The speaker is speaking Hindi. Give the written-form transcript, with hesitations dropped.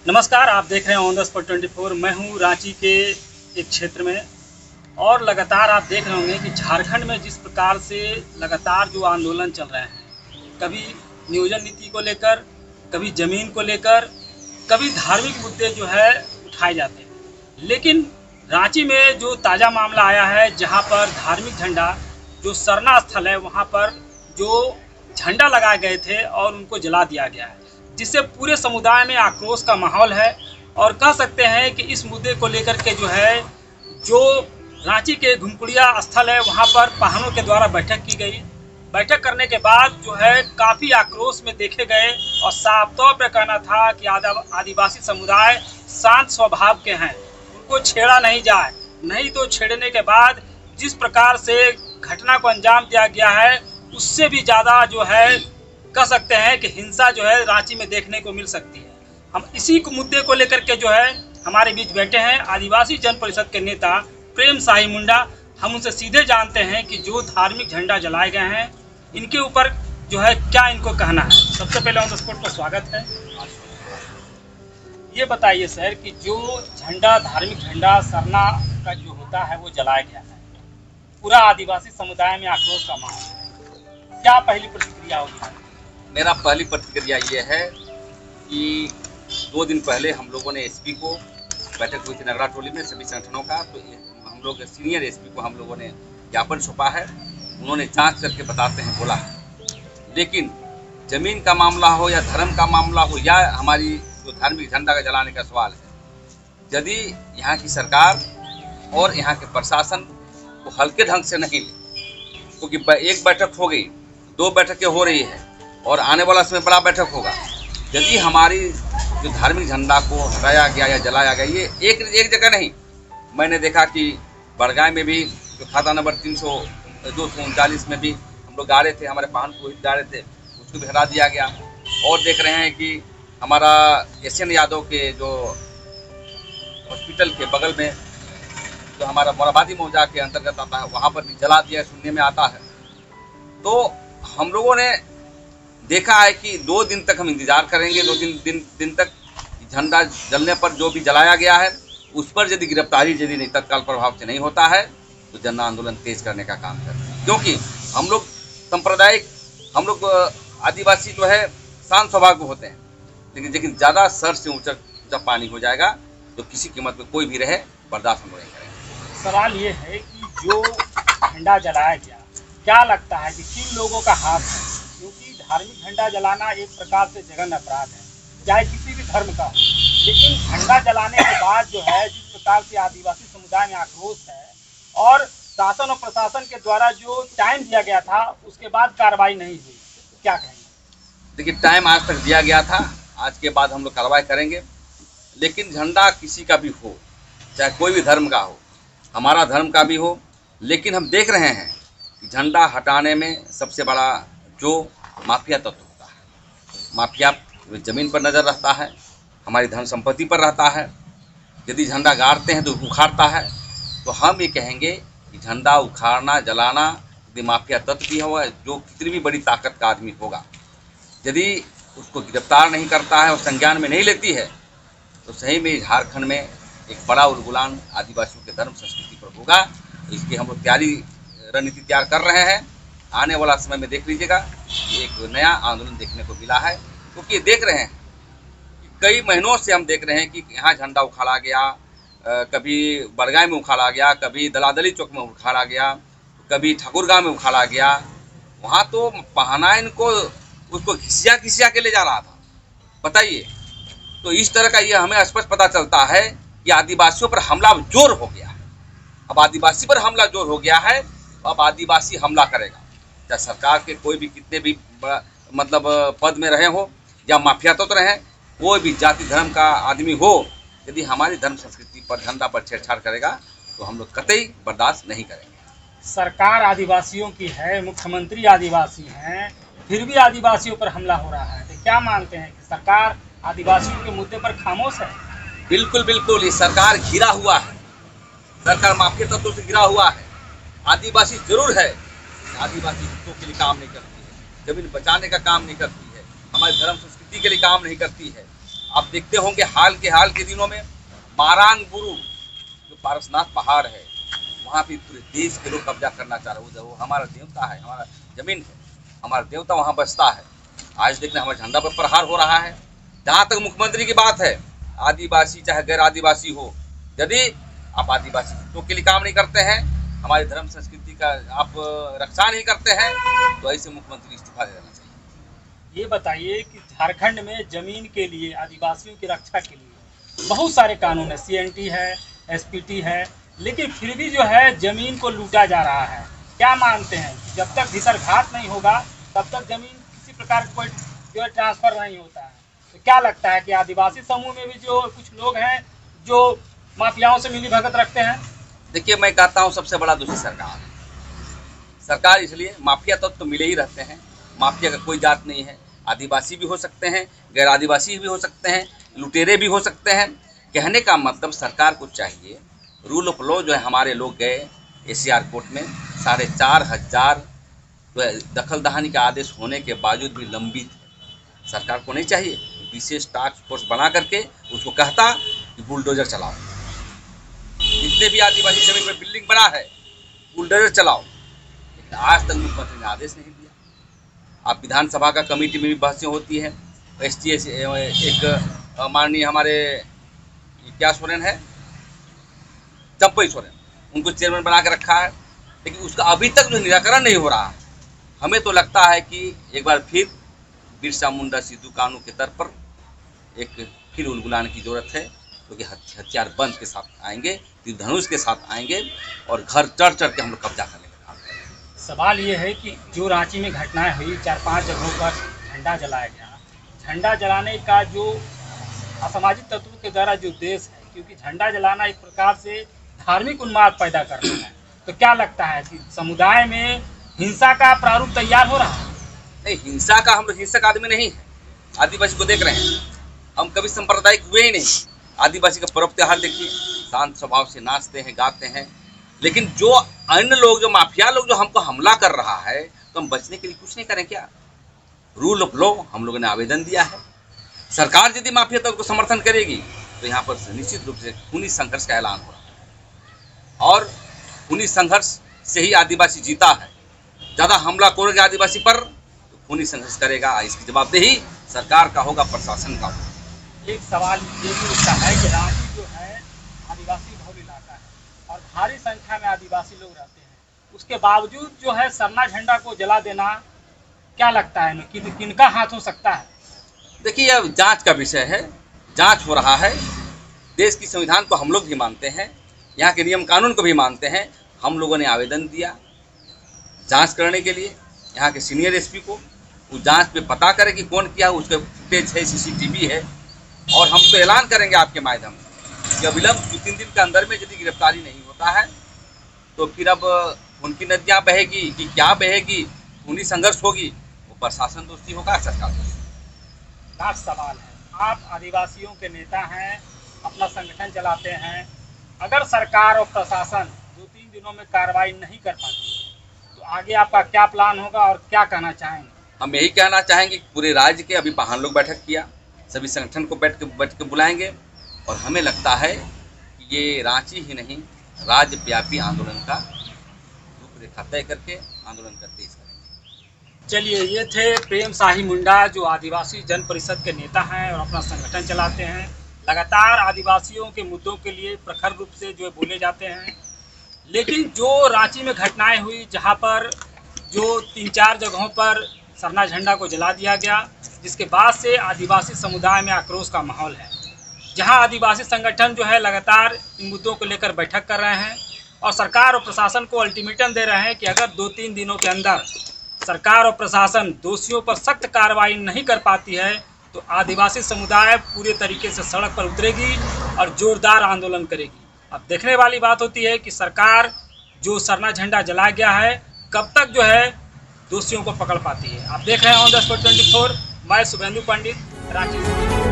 नमस्कार, आप देख रहे हैं ऑन द स्पॉट 24। मैं हूं रांची के एक क्षेत्र में और लगातार आप देख रहे होंगे कि झारखंड में जिस प्रकार से लगातार जो आंदोलन चल रहे हैं, कभी नियोजन नीति को लेकर, कभी ज़मीन को लेकर, कभी धार्मिक मुद्दे जो है उठाए जाते हैं। लेकिन रांची में जो ताज़ा मामला आया है, जहां पर धार्मिक झंडा जो सरना स्थल है वहां पर जो झंडा लगाए गए थे और उनको जला दिया गया है, जिससे पूरे समुदाय में आक्रोश का माहौल है। और कह सकते हैं कि इस मुद्दे को लेकर के जो रांची के घुमकुड़िया स्थल है वहां पर वाहनों के द्वारा बैठक की गई। बैठक करने के बाद काफ़ी आक्रोश में देखे गए और साफ तौर पर कहना था कि आदिवासी समुदाय शांत स्वभाव के हैं, उनको छेड़ा नहीं जाए। नहीं तो छेड़ने के बाद जिस प्रकार से घटना को अंजाम दिया गया है, उससे भी ज़्यादा कह सकते हैं कि हिंसा रांची में देखने को मिल सकती है। हम इसी मुद्दे को लेकर के हमारे बीच बैठे हैं आदिवासी जन परिषद के नेता प्रेम साही मुंडा। हम उनसे सीधे जानते हैं कि जो धार्मिक झंडा जलाए गए हैं, इनके ऊपर क्या इनको कहना है। सबसे पहले ऑन द स्पॉट पर स्वागत है। ये बताइए सर कि जो झंडा धार्मिक झंडा सरना का जो होता है वो जलाया गया है, पूरा आदिवासी समुदाय में आक्रोश का माहौल है, क्या पहली प्रतिक्रिया होगी? मेरा पहली प्रतिक्रिया ये है कि 2 दिन पहले हम लोगों ने एसपी को बैठक हुई थी नगरा टोली में सभी संगठनों का, तो हम लोग सीनियर एसपी को हम लोगों ने ज्ञापन सौंपा है। उन्होंने जांच करके बताते हैं बोला है। लेकिन जमीन का मामला हो या धर्म का मामला हो या हमारी जो धार्मिक झंडा का जलाने का सवाल है, यदि यहाँ की सरकार और यहाँ के प्रशासन को हल्के ढंग से नहीं ले, क्योंकि एक बैठक हो गई, 2 बैठकें हो रही है और आने वाला समय बड़ा बैठक होगा। यदि हमारी जो धार्मिक झंडा को हटाया गया या जलाया गया, ये एक जगह नहीं, मैंने देखा कि बड़गांव में भी जो खाता नंबर 239 में भी हम लोग गा रहे थे, हमारे पान को गा रहे थे, उसको भी हटा दिया गया। और देख रहे हैं कि हमारा एसएन यादव के जो हॉस्पिटल के बगल में जो हमारा मोराबादी मौजा के अंतर्गत आता है, वहाँ पर भी जला दिया सुनने में आता है। तो हम लोगों ने देखा है कि 2 दिन तक हम इंतजार करेंगे। 2 दिन तक झंडा जलने पर जो भी जलाया गया है उस पर यदि गिरफ्तारी यदि नहीं तत्काल प्रभाव से नहीं होता है तो जन आंदोलन तेज करने का काम करते हैं। क्योंकि हम लोग सांप्रदायिक, हम लोग आदिवासी शांत स्वभाव के होते हैं, लेकिन ज़्यादा सर से ऊंचा पानी हो जाएगा तो किसी कीमत में कोई भी रहे बर्दाश्त हम नहीं करेंगे। सवाल ये है कि जो झंडा जलाया गया, क्या लगता है कि किन लोगों का हाथ है? क्योंकि धार्मिक झंडा जलाना एक प्रकार से जघन्य अपराध है, चाहे किसी भी धर्म का हो। लेकिन झंडा जलाने के बाद जिस प्रकार से आदिवासी समुदाय में आक्रोश है और शासन और प्रशासन के द्वारा जो टाइम दिया गया था उसके बाद कार्रवाई नहीं हुई, क्या कहेंगे? देखिए, टाइम आज तक दिया गया था, आज के बाद हम लोग कार्रवाई करेंगे। लेकिन झंडा किसी का भी हो, चाहे कोई भी धर्म का हो, हमारा धर्म का भी हो, लेकिन हम देख रहे हैं कि झंडा हटाने में सबसे बड़ा जो माफिया तत्व होता है, माफिया ज़मीन पर नज़र रखता है, हमारी धन संपत्ति पर रहता है। यदि झंडा गाड़ते हैं तो उखाड़ता है। तो हम ये कहेंगे कि झंडा उखाड़ना जलाना यदि माफिया तत्व भी हुआ, जो कितनी भी बड़ी ताकत का आदमी होगा, यदि उसको गिरफ्तार नहीं करता है और संज्ञान में नहीं लेती है तो सही में झारखंड में एक बड़ा उलगुलान आदिवासियों के धर्म संस्कृति पर होगा। इसकी हम लोग रणनीति तैयार कर रहे हैं। आने वाला समय में देख लीजिएगा कि एक नया आंदोलन देखने को मिला है, क्योंकि देख रहे हैं कि कई महीनों से हम देख रहे हैं कि यहाँ झंडा उखाड़ा गया, कभी बड़गांव में उखाड़ा गया, कभी दलादली चौक में उखाड़ा गया, कभी ठाकुरगांव में उखाड़ा गया। वहाँ तो पहना इनको उसको घिसिया के ले जा रहा था, बताइए। तो इस तरह का ये हमें स्पष्ट पता चलता है कि आदिवासियों पर हमला जोर हो गया है। अब आदिवासी पर हमला जोर हो गया है, अब आदिवासी हमला करेगा, चाहे सरकार के कोई भी कितने भी पद में रहे हो या माफिया तो रहे, कोई भी जाति धर्म का आदमी हो, यदि हमारी धर्म संस्कृति पर झंडा पर छेड़छाड़ करेगा तो हम लोग कतई बर्दाश्त नहीं करेंगे। सरकार आदिवासियों की है, मुख्यमंत्री आदिवासी हैं, फिर भी आदिवासियों पर हमला हो रहा है, तो क्या मानते हैं कि सरकार आदिवासियों के मुद्दे पर खामोश है? बिल्कुल बिल्कुल, ये सरकार घिरा हुआ है, सरकार माफिया तत्वों से घिरा हुआ है। आदिवासी जरूर है, आदिवासी हितों के लिए काम नहीं करती है, जमीन बचाने का काम नहीं करती है, हमारी धर्म संस्कृति के लिए काम नहीं करती है। आप देखते होंगे हाल के दिनों में मारांगबुरु जो पारसनाथ पहाड़ है, वहाँ भी पूरे देश के लोग कब्जा करना चाह रहे हैं। वो हमारा देवता है, हमारा जमीन है, हमारा देवता वहाँ बसता है। आज देखना हमारे झंडा पर प्रहार हो रहा है। जहाँ तक मुख्यमंत्री की बात है, आदिवासी चाहे गैर आदिवासी हो, यदि आप आदिवासी हितों के लिए काम नहीं करते हैं, हमारी धर्म संस्कृति का आप रक्षा नहीं करते हैं, तो ऐसे मुख्यमंत्री इस्तीफा दे देना चाहिए। ये बताइए कि झारखंड में जमीन के लिए, आदिवासियों की रक्षा के लिए बहुत सारे कानून है, CNT है, SPT है, लेकिन फिर भी जो है जमीन को लूटा जा रहा है। क्या मानते हैं, जब तक घिसरघाट नहीं होगा तब तक जमीन किसी प्रकार का कोई जो है ट्रांसफर नहीं होता है। तो क्या लगता है कि आदिवासी समूह में भी जो कुछ लोग हैं जो माफियाओं से मिली भगत रखते हैं? देखिए, मैं कहता हूँ सबसे बड़ा दोषी सरकार है। सरकार इसलिए, माफिया तत्व तो मिले ही रहते हैं। माफिया का कोई जात नहीं है, आदिवासी भी हो सकते हैं, गैर आदिवासी भी हो सकते हैं, लुटेरे भी हो सकते हैं। कहने का मतलब सरकार को चाहिए, रूल ऑफ लॉ जो है, हमारे लोग गए ACR कोर्ट में 4,500 दखल दहानी का आदेश होने के बावजूद भी लंबित है। सरकार को नहीं चाहिए विशेष टास्क फोर्स बना करके उसको कहता कि बुलडोजर चलाओ, जितने भी आदिवासी जमीन में बिल्डिंग बना है बुलडोजर चलाओ। लेकिन आज तक मुख्यमंत्री ने आदेश नहीं दिया। आप विधानसभा का कमेटी में भी बहसें होती हैं, STS एक माननीय हमारे क्या सोरेन है, चंपई सोरेन, उनको चेयरमैन बना के रखा है, लेकिन उसका अभी तक जो निराकरण नहीं हो रहा है। हमें तो लगता है कि एक बार फिर बिरसा मुंडा सिद्धू कानू के तर्ज पर एक फिर उलगुलाने की जरूरत है, क्योंकि हथियार बंद के साथ आएंगे, तीर धनुष के साथ आएंगे और घर चढ़ के हम लोग कब्जा करने का काम करेंगे। सवाल ये है कि जो रांची में घटनाएं हुई, 4-5 जगहों पर झंडा जलाया गया, झंडा जलाने का जो असामाजिक तत्वों के द्वारा जो उद्देश्य है, क्योंकि झंडा जलाना एक प्रकार से धार्मिक उन्माद पैदा करना है, तो क्या लगता है कि समुदाय में हिंसा का प्रारूप तैयार हो रहा है? नहीं, हिंसा का, हम लोग हिंसक आदमी नहीं है। आदिवासी को देख रहे हैं, हम कभी सांप्रदायिक हुए ही नहीं। आदिवासी का पर्व त्योहार देखिए, शांत स्वभाव से नाचते हैं, गाते हैं। लेकिन जो अन्य लोग, जो माफिया लोग जो हमको हमला कर रहा है, तो हम बचने के लिए कुछ नहीं करें क्या? रूल ऑफ लॉ हम लोगों ने आवेदन दिया है। सरकार यदि माफिया तत्व को समर्थन करेगी तो यहाँ पर निश्चित रूप से खूनी संघर्ष का ऐलान हो रहा है, और खूनी संघर्ष से ही आदिवासी जीता है। ज़्यादा हमला करोगे आदिवासी पर तो खूनी संघर्ष करेगा, इसकी जवाबदेही सरकार का होगा, प्रशासन का होगा। एक सवाल ये भी उठता है कि रांची जो है आदिवासी बहुल इलाका है और भारी संख्या में आदिवासी लोग रहते हैं, उसके बावजूद जो है सरना झंडा को जला देना, क्या लगता है किनका हाथ हो सकता है? देखिए, अब जांच का विषय है, जांच हो रहा है। देश की संविधान को हम लोग भी मानते हैं, यहाँ के नियम कानून को भी मानते हैं। हम लोगों ने आवेदन दिया जांच करने के लिए यहाँ के सीनियर SP को, वो जांच पे पता करे कि कौन किया, उसके फुटेज है, CCTV है, और हम तो ऐलान करेंगे आपके माध्यम से कि अविलंब 2-3 दिन के अंदर में यदि गिरफ्तारी नहीं होता है तो फिर अब उनकी नदियाँ बहेगी कि क्या बहेगी, खूनी संघर्ष होगी, वो प्रशासन दोषी होगा, सरकार दोषी। लास्ट सवाल है, आप आदिवासियों के नेता हैं, अपना संगठन चलाते हैं, अगर सरकार और प्रशासन 2-3 दिनों में कार्रवाई नहीं कर पाती तो आगे आपका क्या प्लान होगा और क्या कहना चाहेंगे? हम यही कहना चाहेंगे कि पूरे राज्य के, अभी हम लोग बैठक किया, सभी संगठन को बैठ के बुलाएंगे, और हमें लगता है कि ये रांची ही नहीं, राज्यव्यापी आंदोलन का रूपरेखा तय करके आंदोलन का तेज करेंगे। चलिए, ये थे प्रेम शाही मुंडा, जो आदिवासी जन परिषद के नेता हैं और अपना संगठन चलाते हैं। लगातार आदिवासियों के मुद्दों के लिए प्रखर रूप से जो बोले जाते हैं, लेकिन जो रांची में घटनाएं हुई, जहां पर जो 3-4 जगहों पर सरना झंडा को जला दिया गया, जिसके बाद से आदिवासी समुदाय में आक्रोश का माहौल है, जहां आदिवासी संगठन जो है लगातार इन मुद्दों को लेकर बैठक कर रहे हैं और सरकार और प्रशासन को अल्टीमेटम दे रहे हैं कि अगर 2-3 दिनों के अंदर सरकार और प्रशासन दोषियों पर सख्त कार्रवाई नहीं कर पाती है तो आदिवासी समुदाय पूरे तरीके से सड़क पर उतरेगी और जोरदार आंदोलन करेगी। अब देखने वाली बात होती है कि सरकार जो सरना झंडा जला गया है, कब तक जो है दोषियों को पकड़ पाती है। आप देख रहे हैं ऑन द स्पॉट 24, मैं शुभेंदु पंडित, रांची।